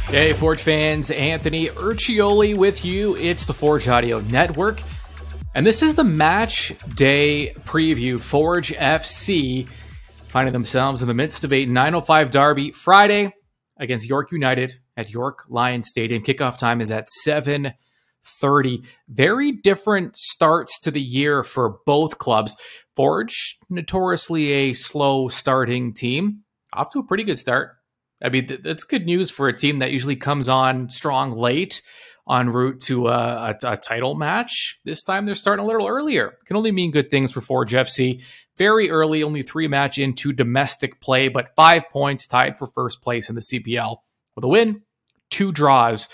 Hey, Forge fans, Anthony Urcioli with you. It's the Forge Audio Network, and this is the match day preview. Forge FC finding themselves in the midst of a 9:05 derby Friday against York United at York Lions Stadium. Kickoff time is at 7:30. Very different starts to the year for both clubs. Forge, notoriously a slow starting team, off to a pretty good start. I mean, that's good news for a team that usually comes on strong late en route to a title match. This time they're starting a little earlier. Can only mean good things for Forge FC. Very early, only 3 match into domestic play, but 5 points tied for first place in the CPL with a win, 2 draws,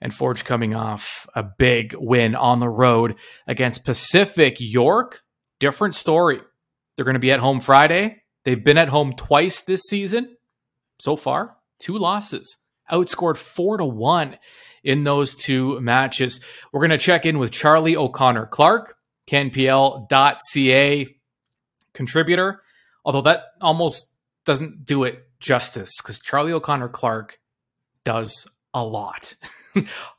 and Forge coming off a big win on the road against Pacific York. Different story. They're going to be at home Friday. They've been at home twice this season. So far, 2 losses, outscored 4-1 in those 2 matches. We're going to check in with Charlie O'Connor-Clarke, CanPL.ca contributor, although that almost doesn't do it justice because Charlie O'Connor-Clarke does a lot.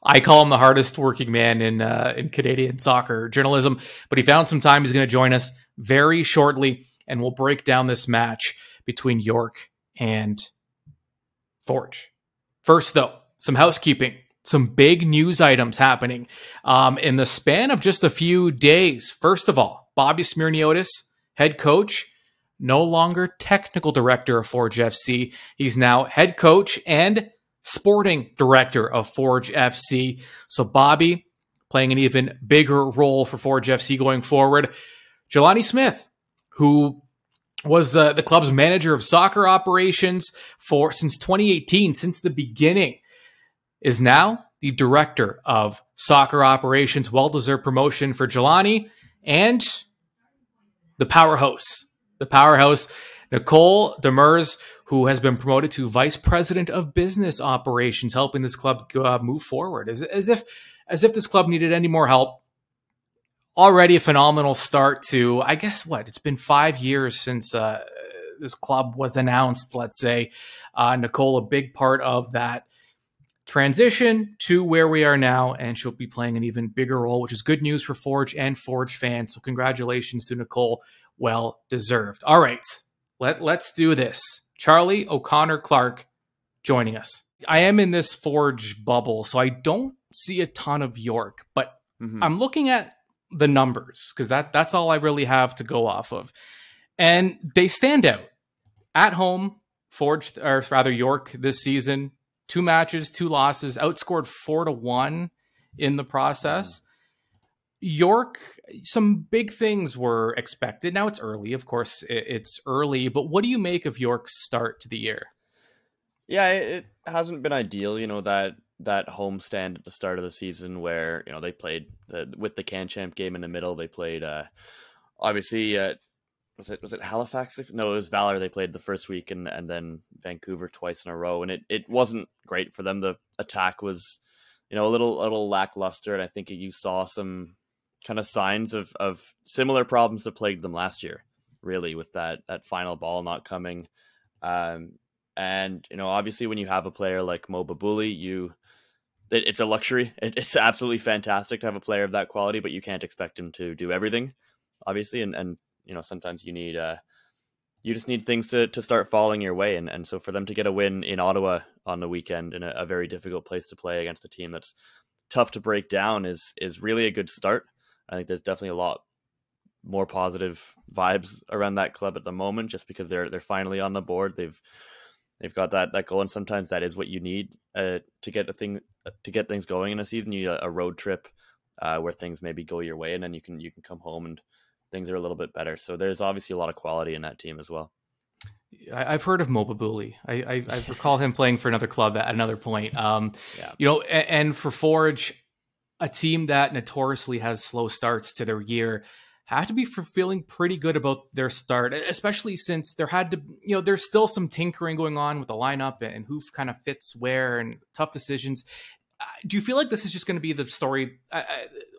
I call him the hardest working man in Canadian soccer journalism, but he found some time. He's going to join us very shortly, and we'll break down this match between York and Forge. First, though, some housekeeping, some big news items happening in the span of just a few days. First of all, Bobby Smirniotis, head coach, no longer technical director of Forge FC. He's now head coach and sporting director of Forge FC. So Bobby playing an even bigger role for Forge FC going forward. Jelani Smith, who was the club's manager of soccer operations since 2018, since the beginning, is now the director of soccer operations. Well-deserved promotion for Jelani. And the powerhouse, Nicole Demers, who has been promoted to vice president of business operations, helping this club move forward. As if this club needed any more help. Already a phenomenal start to, I guess, it's been 5 years since this club was announced, let's say. Nicole, a big part of that transition to where we are now, and she'll be playing an even bigger role, which is good news for Forge and Forge fans. So congratulations to Nicole. Well deserved. All right, let's do this. Charlie O'Connor-Clarke joining us. I am in this Forge bubble, so I don't see a ton of York, but I'm looking at the numbers because that's all I really have to go off of, and they stand out. At home, York this season, 2 matches, 2 losses, outscored 4-1 in the process. York, some big things were expected. Now it's early, of course, it's early, but what do you make of York's start to the year? Yeah, it hasn't been ideal, that homestand at the start of the season where, they played with the Can Champ game in the middle. They played, obviously, was it Halifax? No, it was Valor. They played the first week and then Vancouver twice in a row. And it wasn't great for them. The attack was, a little lackluster. And I think you saw some kind of signs of similar problems that plagued them last year, really, with that final ball not coming. And, obviously when you have a player like Mo Babuli, it's a luxury. It's absolutely fantastic to have a player of that quality, but you can't expect him to do everything, obviously. And sometimes you just need things to start falling your way. And so for them to get a win in Ottawa on the weekend in a very difficult place to play against a team that's tough to break down is really a good start. I think there's definitely a lot more positive vibes around that club at the moment, just because they're finally on the board. They've got that goal, and sometimes that is what you need to get things going in a season. You need a road trip where things maybe go your way, and then you can come home and things are a little bit better. So there's obviously a lot of quality in that team as well. I've heard of Mo Babuli. I recall him playing for another club at another point. And for Forge, a team that notoriously has slow starts to their year, have to be feeling pretty good about their start, especially since there's still some tinkering going on with the lineup and who kind of fits where and tough decisions. Do you feel like this is just going to be the story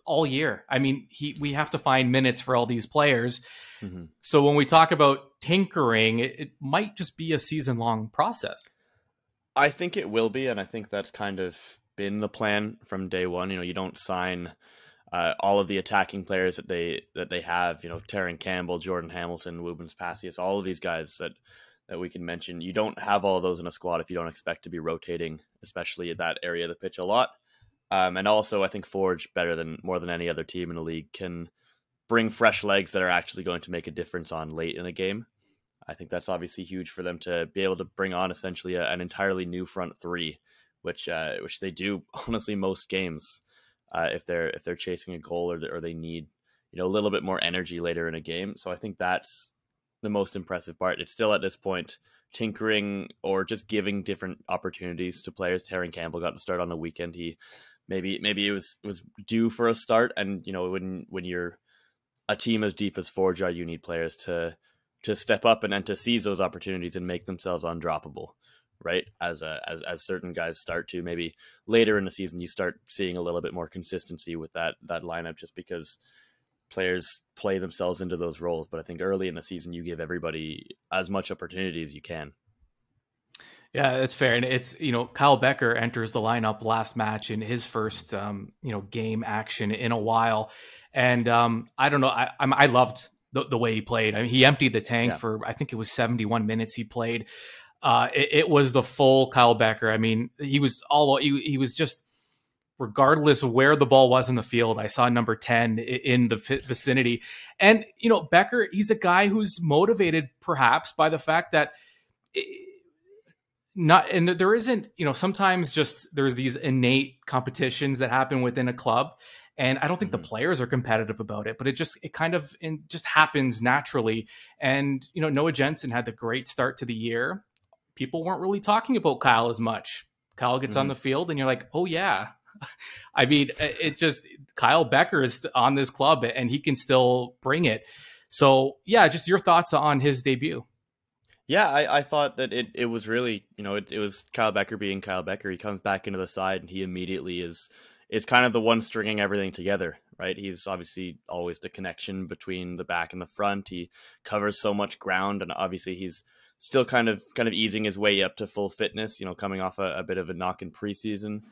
all year? I mean, we have to find minutes for all these players. Mm-hmm. So when we talk about tinkering, it might just be a season-long process. I think it will be, and I think that's kind of been the plan from day one. You know, you don't sign all of the attacking players that they have. You know, Terran Campbell, Jordan Hamilton, Woobens Passius, all of these guys that we can mention. You don't have all of those in a squad if you don't expect to be rotating, especially at that area of the pitch a lot. And also, I think Forge, more than any other team in the league, can bring fresh legs that are actually going to make a difference on late in a game. I think that's obviously huge for them to be able to bring on essentially an entirely new front three, which they do honestly most games if they're chasing a goal or they need a little bit more energy later in a game. So I think that's the most impressive part. It's still at this point tinkering or just giving different opportunities to players. Terran Campbell got to start on the weekend. He maybe it was due for a start, and when you're a team as deep as Forge are, you need players to step up and then to seize those opportunities and make themselves undroppable, right? As certain guys start to, maybe later in the season, you start seeing a little bit more consistency with that lineup, just because players play themselves into those roles. But I think early in the season, you give everybody as much opportunity as you can. Yeah, that's fair. And it's, Kyle Becker enters the lineup last match in his first, game action in a while. And I don't know, I loved the way he played. I mean, he emptied the tank for, I think it was 71 minutes he played. It was the full Kyle Becker. I mean, he was just, regardless of where the ball was in the field, I saw number 10 in the vicinity. And, Becker, he's a guy who's motivated perhaps by the fact that there isn't, sometimes just there's these innate competitions that happen within a club. And I don't think the players are competitive about it, but it just happens naturally. And, Noah Jensen had the great start to the year. People weren't really talking about Kyle as much. Kyle gets on the field and you're like, oh yeah. I mean, Kyle Becker is on this club and he can still bring it. So yeah, just your thoughts on his debut. Yeah, I thought that it was really, it was Kyle Becker being Kyle Becker. He comes back into the side and he immediately is kind of the one stringing everything together, right? He's obviously always the connection between the back and the front. He covers so much ground, and obviously he's still kind of easing his way up to full fitness, coming off a bit of a knock in preseason.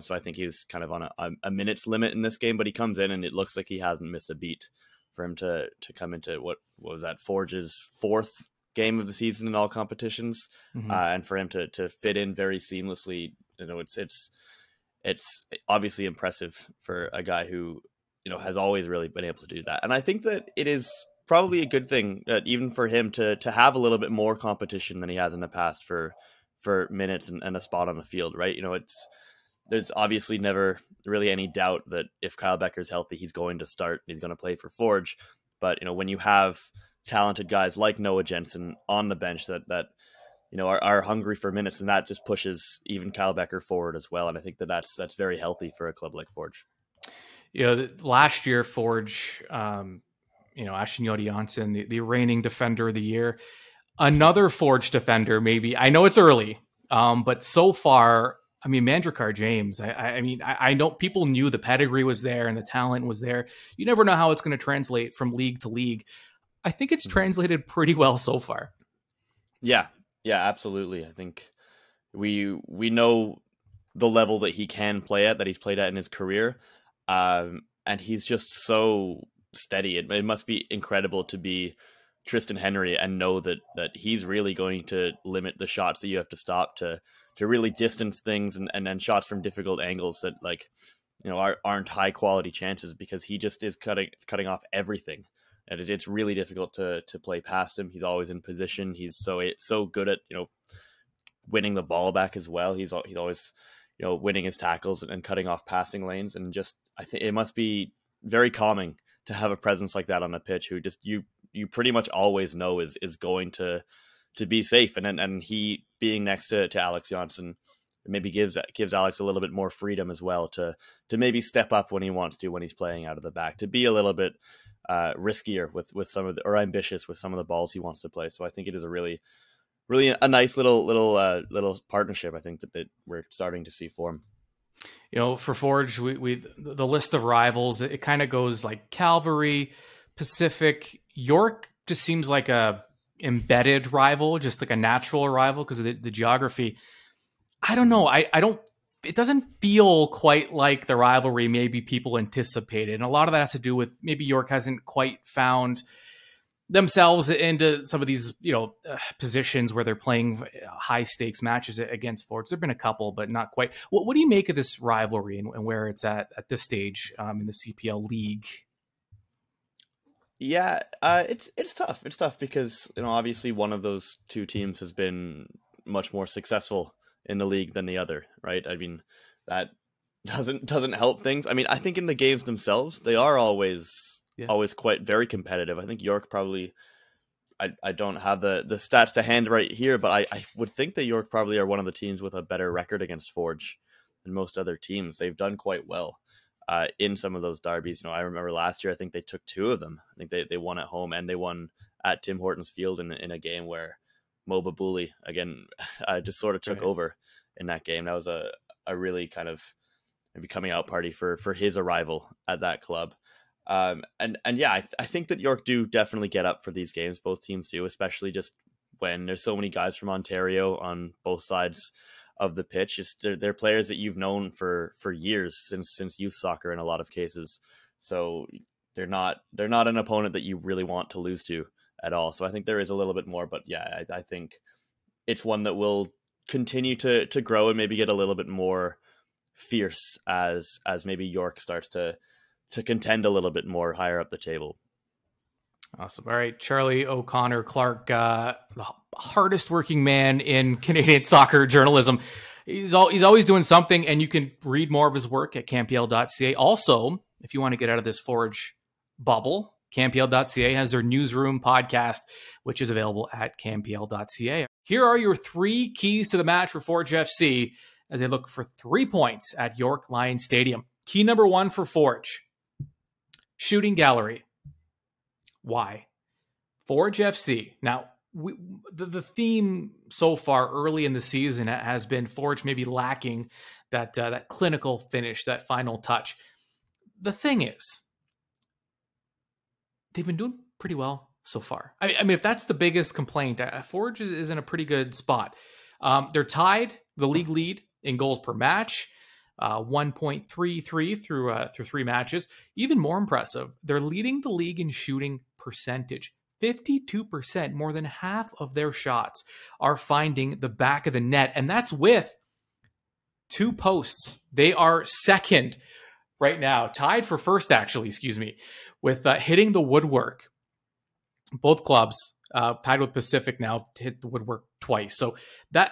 So I think he was kind of on a minutes limit in this game, but he comes in and it looks like he hasn't missed a beat for him to come into what was that, Forge's fourth game of the season in all competitions, and for him to fit in very seamlessly. It's obviously impressive for a guy who, has always really been able to do that. And I think that it is probably a good thing that even for him to have a little bit more competition than he has in the past for minutes and a spot on the field, right? There's obviously never really any doubt that if Kyle Becker's healthy, he's going to start and he's going to play for Forge. But, when you have talented guys like Noah Jensen on the bench that are hungry for minutes, and that just pushes even Kyle Becker forward as well. And I think that's very healthy for a club like Forge. Last year, Forge, Ashton Yodi Janssen, the reigning defender of the year, another Forge defender, maybe. I know it's early, but so far, I mean, Mandrakar James, I know people knew the pedigree was there and the talent was there. You never know how it's going to translate from league to league. I think it's translated pretty well so far. Yeah, absolutely. I think we know the level that he can play at, that he's played at in his career. And he's just so steady. It must be incredible to be Tristan Henry and know that he's really going to limit the shots that you have to stop to really distance things and then shots from difficult angles that aren't high quality chances, because he just is cutting off everything. And it's really difficult to play past him. He's always in position. He's so good at winning the ball back as well. He's always winning his tackles and cutting off passing lanes. And just, I think it must be very calming to have a presence like that on the pitch, who just you pretty much always know is going to be safe. And he being next to Alex Janssen maybe gives Alex a little bit more freedom as well to maybe step up when he wants to, when he's playing out of the back, to be a little bit riskier with some of or ambitious with some of the balls he wants to play. So I think it is a really a nice little partnership, I think, that we're starting to see form. For Forge, we the list of rivals, it kind of goes like Calvary, Pacific. York just seems like a embedded rival, just like a natural rival because of the geography. I don't know. I don't. It doesn't feel quite like the rivalry maybe people anticipated, and a lot of that has to do with maybe York hasn't quite found themselves into some of these, positions where they're playing high stakes matches against Forge. There've been a couple, but not quite. What do you make of this rivalry and where it's at this stage in the CPL league? Yeah, it's tough. It's tough because obviously one of those two teams has been much more successful in the league than the other, right? I mean, that doesn't help things. I mean, I think in the games themselves, they are always quite very competitive. I think York probably, I don't have the stats to hand right here, but I would think that York probably are one of the teams with a better record against Forge than most other teams. They've done quite well in some of those derbies. I remember last year, I think they took two of them. I think they won at home and they won at Tim Hortons Field in a game where Mo Babuli, again, just sort of took over in that game. That was a really kind of maybe coming out party for his arrival at that club. And yeah, I think that York do definitely get up for these games. Both teams do, especially just when there's so many guys from Ontario on both sides of the pitch. Just they're players that you've known for years, since youth soccer in a lot of cases. So they're not an opponent that you really want to lose to at all. So I think there is a little bit more, but yeah, I think it's one that will continue to grow and maybe get a little bit more fierce as maybe York starts to contend a little bit more higher up the table. Awesome. All right, Charlie O'Connor Clark, the hardest working man in Canadian soccer journalism. He's always doing something, and you can read more of his work at CanPL.ca. Also, if you want to get out of this Forge bubble, CanPL.ca has their newsroom podcast, which is available at CanPL.ca. Here are your 3 keys to the match for Forge FC as they look for 3 points at York Lions Stadium. Key number 1 for Forge, shooting gallery. Why? Forge FC. Now, the theme so far early in the season has been Forge maybe lacking that clinical finish, that final touch. The thing is, they've been doing pretty well so far. I mean, if that's the biggest complaint, Forge is in a pretty good spot. They're tied the league lead in goals per match, 1.33 through 3 matches. Even more impressive, they're leading the league in shooting percentage. 52%, more than half of their shots are finding the back of the net, and that's with 2 posts. They are second right now, tied for first, actually, with hitting the woodwork. Both clubs tied with Pacific now to hit the woodwork twice. So that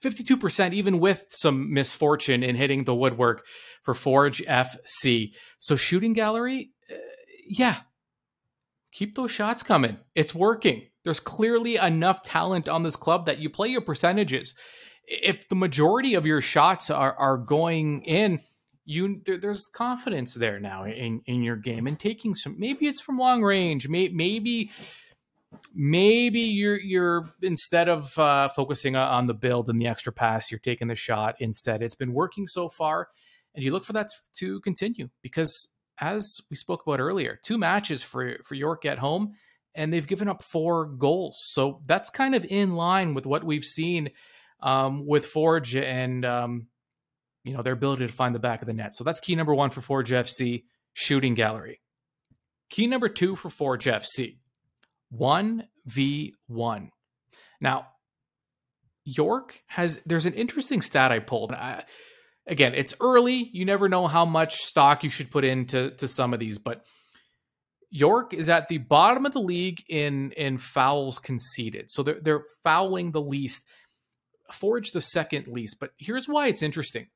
52%, even with some misfortune in hitting the woodwork for Forge FC. So shooting gallery, keep those shots coming. It's working. There's clearly enough talent on this club that you play your percentages. If the majority of your shots are going in, there's confidence there now in your game and taking some. Maybe it's from long range. Maybe you're instead of focusing on the build and the extra pass, you're taking the shot instead. It's been working so far, and you look for that to continue because, as we spoke about earlier, 2 matches for York at home, and they've given up 4 goals. So that's kind of in line with what we've seen with Forge and their ability to find the back of the net. So that's key number 1 for Forge FC, shooting gallery. Key number 2 for Forge FC, 1v1. Now, York there's an interesting stat I pulled. Again, it's early. You never know how much stock you should put into some of these, but York is at the bottom of the league in fouls conceded. So they're fouling the least. Forge the second least. But here's why it's interesting.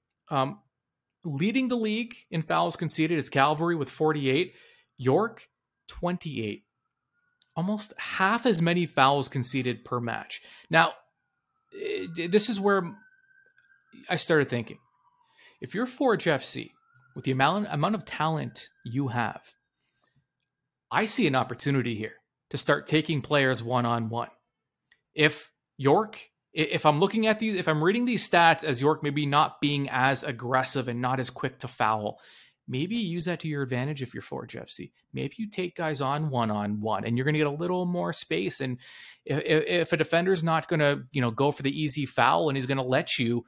Leading the league in fouls conceded is Calvary with 48. York, 28. Almost half as many fouls conceded per match. Now, this is where I started thinking. If you're Forge FC, with the amount of talent you have, I see an opportunity here to start taking players one-on-one. If I'm looking at these, if I'm reading these stats as York maybe not being as aggressive and not as quick to foul, maybe use that to your advantage if you're Forge FC. Maybe you take guys on one-on-one and you're going to get a little more space. And if a defender's not going to, go for the easy foul and he's going to let you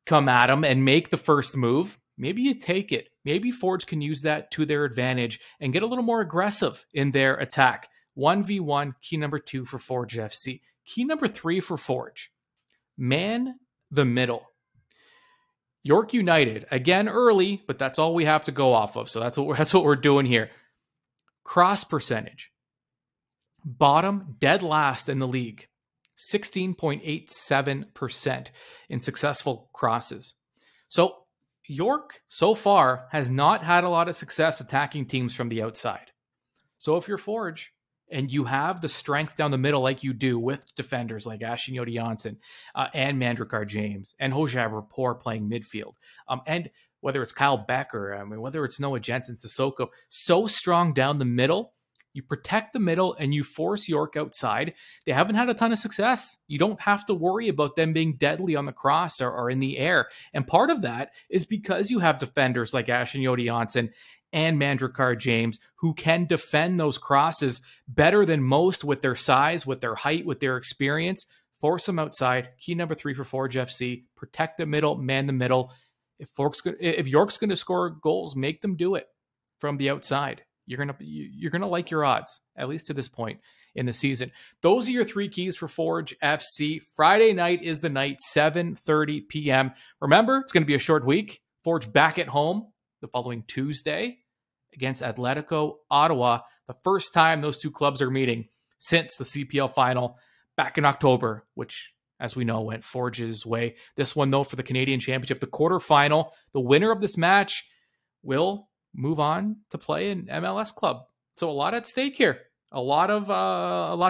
come at them and make the first move, maybe you take it. Maybe Forge can use that to their advantage and get a little more aggressive in their attack. 1v1, key number 2 for Forge FC. Key number 3 for Forge, man the middle. York United, again early, but that's all we have to go off of. So that's what we're doing here. Cross percentage. Bottom, dead last in the league. 16.87% in successful crosses. So York, so far, has not had a lot of success attacking teams from the outside. So if you're Forge and you have the strength down the middle like you do with defenders like Ashton Yodi Janssen and Mandrakar James and Hoja Rapport playing midfield, and whether it's Kyle Becker, whether it's Noah Jensen, Sissoko, so strong down the middle, you protect the middle and you force York outside. They haven't had a ton of success. You don't have to worry about them being deadly on the cross or in the air. And part of that is because you have defenders like Ashton Yodi Janssen and Mandrakar James who can defend those crosses better than most with their size, with their height, with their experience. Force them outside. Key number 3 for Forge FC. Protect the middle, man the middle. If York's going to score goals, make them do it from the outside. You're gonna like your odds, at least to this point in the season. Those are your 3 keys for Forge FC. Friday night is the night, 7:30 p.m. Remember, it's going to be a short week. Forge back at home the following Tuesday against Atletico Ottawa. The first time those two clubs are meeting since the CPL final back in October, which, as we know, went Forge's way. This one, though, for the Canadian Championship, the quarterfinal. The winner of this match will move on to play an MLS club. So a lot at stake here. A lot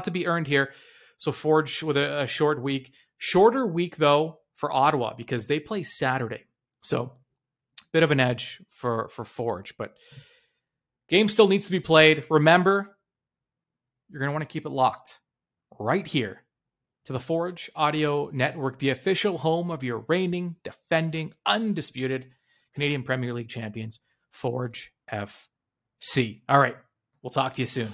to be earned here. So Forge with a short week. Shorter week, though, for Ottawa because they play Saturday. So bit of an edge for Forge. But game still needs to be played. Remember, you're going to want to keep it locked right here to the Forge Audio Network, the official home of your reigning, defending, undisputed Canadian Premier League champions, Forge FC. All right. We'll talk to you soon.